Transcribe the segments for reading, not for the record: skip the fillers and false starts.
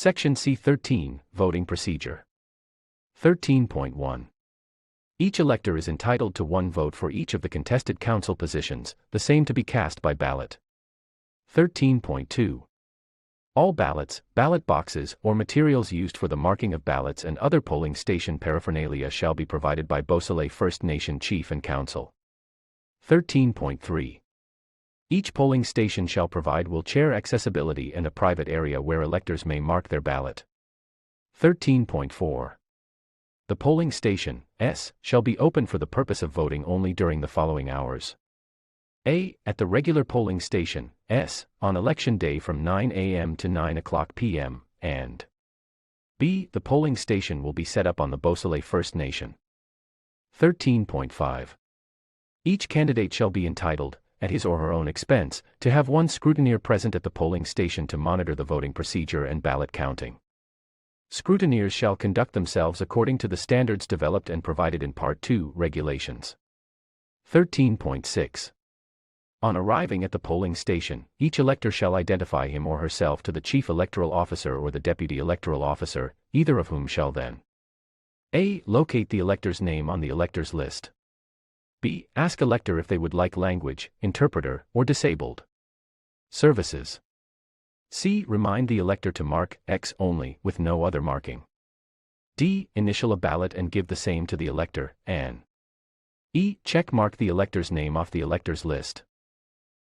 Section C13, Voting Procedure. 13.1. Each elector is entitled to one vote for each of the contested council positions, the same to be cast by ballot. 13.2. All ballots, ballot boxes, or materials used for the marking of ballots and other polling station paraphernalia shall be provided by Beausoleil First Nation Chief and Council. 13.3. Each polling station shall provide wheelchair accessibility and a private area where electors may mark their ballot. 13.4. The polling station, S, shall be open for the purpose of voting only during the following hours. A. At the regular polling station, S, on election day from 9 a.m. to 9 p.m., and B. The polling station will be set up on the Beausoleil First Nation. 13.5. Each candidate shall be entitled, at his or her own expense, to have one scrutineer present at the polling station to monitor the voting procedure and ballot counting. Scrutineers shall conduct themselves according to the standards developed and provided in Part 2 Regulations. 13.6. On arriving at the polling station, each elector shall identify him or herself to the Chief Electoral Officer or the Deputy Electoral Officer, either of whom shall then A. Locate the elector's name on the electors list. B. Ask elector if they would like language, interpreter, or disabled services. C. Remind the elector to mark X only with no other marking. D. Initial a ballot and give the same to the elector, and E. Check mark the elector's name off the electors list.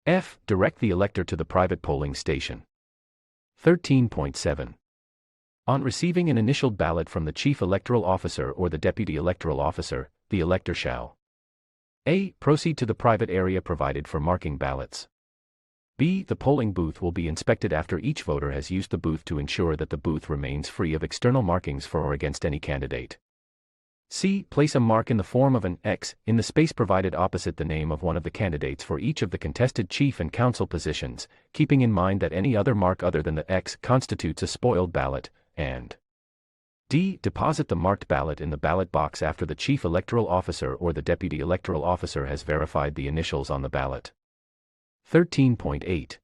F. Direct the elector to the private polling station. 13.7. On receiving an initialed ballot from the Chief Electoral Officer or the Deputy Electoral Officer, the elector shall A. Proceed to the private area provided for marking ballots. B. The polling booth will be inspected after each voter has used the booth to ensure that the booth remains free of external markings for or against any candidate. C. Place a mark in the form of an X in the space provided opposite the name of one of the candidates for each of the contested chief and council positions, keeping in mind that any other mark other than the X constitutes a spoiled ballot, and D. Deposit the marked ballot in the ballot box after the Chief Electoral Officer or the Deputy Electoral Officer has verified the initials on the ballot. 13.8.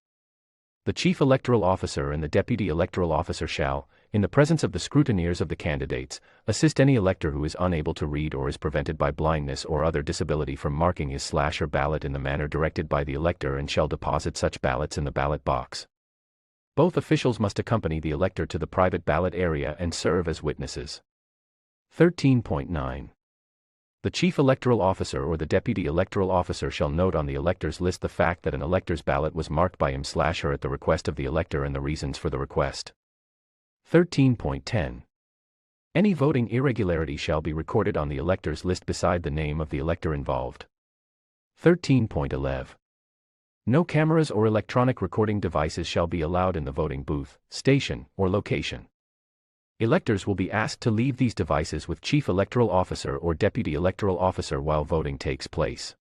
The Chief Electoral Officer and the Deputy Electoral Officer shall, in the presence of the scrutineers of the candidates, assist any elector who is unable to read or is prevented by blindness or other disability from marking his/her ballot in the manner directed by the elector and shall deposit such ballots in the ballot box. Both officials must accompany the elector to the private ballot area and serve as witnesses. 13.9. The Chief Electoral Officer or the Deputy Electoral Officer shall note on the elector's list the fact that an elector's ballot was marked by him/her at the request of the elector and the reasons for the request. 13.10. Any voting irregularity shall be recorded on the elector's list beside the name of the elector involved. 13.11. No cameras or electronic recording devices shall be allowed in the voting booth, station, or location. Electors will be asked to leave these devices with Chief Electoral Officer or Deputy Electoral Officer while voting takes place.